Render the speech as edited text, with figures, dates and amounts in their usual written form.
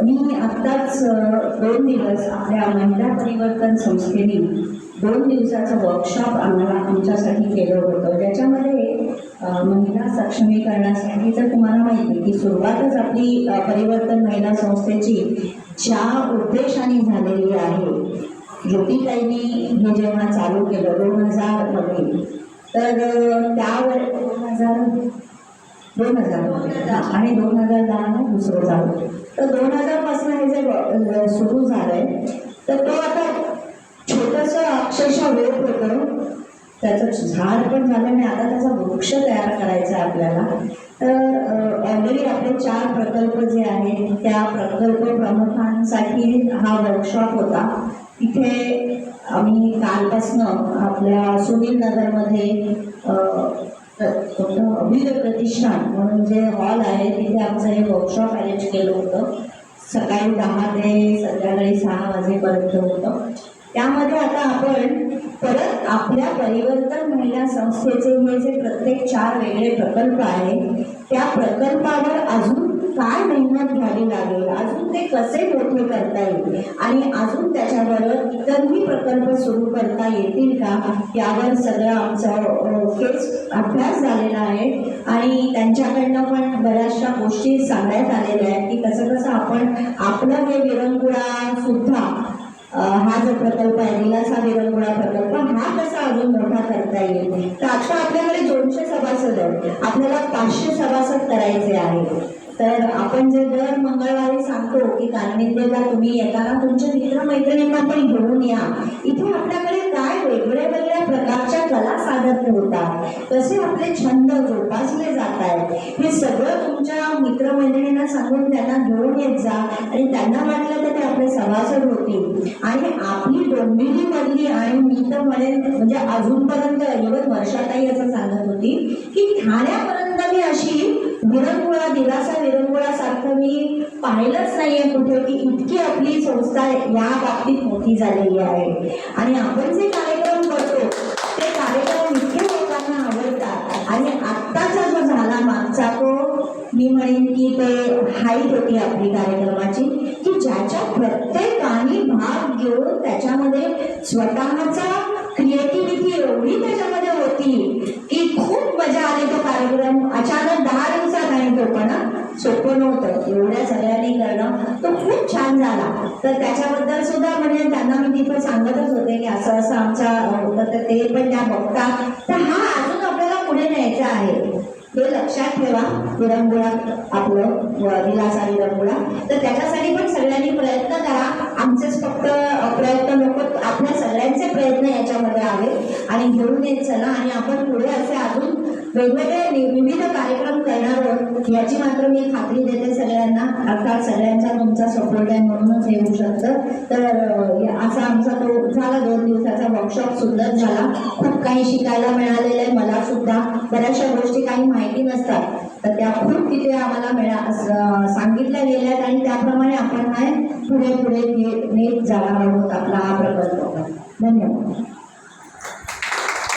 मी आत्ताच 2 दिवस आपल्या महिला परिवर्तन संस्थेने 2 दिवसाचं वर्कशॉप आम्हाला आमच्यासाठी केलं होतं, ज्याच्यामध्ये महिला सक्षमीकरणासाठी तर तुम्हाला माहिती आहे की सुरुवातच आपली परिवर्तन महिला संस्थेची ज्या उद्देशाने झालेली आहे, ज्योतिताईंनी हे जेव्हा चालू केलं 2000 मध्ये, तर त्यावर 2000 आणि 2010 दुसरं झालं, तर 2000 पासून हे जे सुरू झालंय, तर तो आता छोटंसं अक्षरशः वेळ होतं, त्याचं झाड पण झालं नाही, आता त्याचा वृक्ष तयार करायचा आहे आपल्याला. तर ऑलरेडी आपले 4 प्रकल्प जे आहेत त्या प्रकल्प प्रमुखांसाठी हा वर्कशॉप होता. तिथे आम्ही कालपासनं आपल्या सुनील नगरमध्ये अभ्युदय प्रतिष्ठान म्हणून जे हॉल आहे तिथे आमचं हे वर्कशॉप अरेंज केलं होतं. सकाळी 10 ते संध्याकाळी 6 वाजेपर्यंत होतं. त्यामध्ये आता आपण परत आपल्या परिवर्तन महिला संस्थेचे हे जे प्रत्येक 4 वेगळे प्रकल्प आहेत त्या प्रकल्पावर अजून काय मेहनत घ्यावी लागेल, अजून ते कसे मोठे करता येईल आणि अजून त्याच्याबरोबर इतरही प्रकल्प सुरू करता येतील का, यावर सगळं आमचा केस अभ्यास झालेला आहे. आणि त्यांच्याकडनं पण बऱ्याचशा गोष्टी सांगण्यात आलेल्या आहेत की कसं कसं आपण आपलं हे विरंगुळा सुद्धा हा जो प्रकल्प आहे विलासा विरंगुळा प्रकल्प हा कसा अजून मोठा करता येईल. तर आता आपल्याकडे 200 सभासद आहेत, आपल्याला 500 सभासद करायचे आहे. तर आपण जे दर मंगळवारी सांगतो की कानविद्येला तुम्ही येताना तुमच्या मित्रमैत्रिणींना पण घेऊन या, इथे आपल्याकडे काय वेगळ्या वेगळ्या प्रकारच्या कला सादर होतात, कसे आपले छंद जोपासले जात आहेत, हे सगळं तुमच्या मित्रमैत्रिणींना सांगून त्यांना घेऊन येत जा आणि त्यांना वाटलं तर ते आपले सभासद होतील. आणि आपली डोंबिवली मधली आणि मी तर म्हणेन म्हणजे अजूनपर्यंत इव्हन वर्षाताई असं सांगत होती की ठाण्यापर्यंत मी अशी विरंगुळा दिलासा विरंगुळा सारखं मी पाहिलंच नाहीये कुठे की इतकी आपली संस्था या बाबतीत मोठी झालेली आहे. आणि आपण जे कार्यक्रम करतो ते कार्यक्रम इतके लोकांना आवडतात. आणि आत्ताचा जो झाला मागचा तो मी म्हणेन की ते हाईट होती आपली कार्यक्रमाची की ज्याच्यात प्रत्येकाने भाग घेऊन त्याच्यामध्ये स्वतःचा क्रिएटिव्हिटी एवढी त्याच्यामध्ये होती की खूप मजा आली. तो कार्यक्रम अचानक 10 दिवसात आणि तो पण सोपं नव्हतं, एवढ्या सगळ्यांनी करणं तो खूप छान झाला. तर त्याच्याबद्दल सुद्धा म्हणजे त्यांना मी तिथं सांगतच होते की असं असं आमचा होतं, तर ते पण त्या बघतात. तर हा अजून आपल्याला पुढे न्यायचा आहे हे लक्षात ठेवा. विरंगुळा आपलं विलासा विरंगुळा, तर त्याच्यासाठी पण सगळ्यांनी प्रयत्न करा. आमचेच फक्त प्रयत्न नको, आपल्या सगळ्यांचे प्रयत्न याच्यामध्ये आहेत आणि घेऊन येत चला. आणि आपण पुढे असे अजून वेगवेगळे विविध कार्यक्रम करणार आहोत याची मात्र मी खात्री देते सगळ्यांना. अर्थात सगळ्यांचा तुमचा सपोर्ट आहे म्हणूनच हे होऊ शकतं. तर असा आमचा तो झाला 2 दिवसाचा वर्कशॉप सुंदर झाला. खूप काही शिकायला मिळालेलं आहे मला सुद्धा. बऱ्याचशा गोष्टी काही माहिती नसतात तर त्या खूप तिथे आम्हाला सांगितल्या गेल्यात आणि त्याप्रमाणे आपण पुढे पुढे नेत जाणार आहोत आपला हा प्रकल्प. धन्यवाद.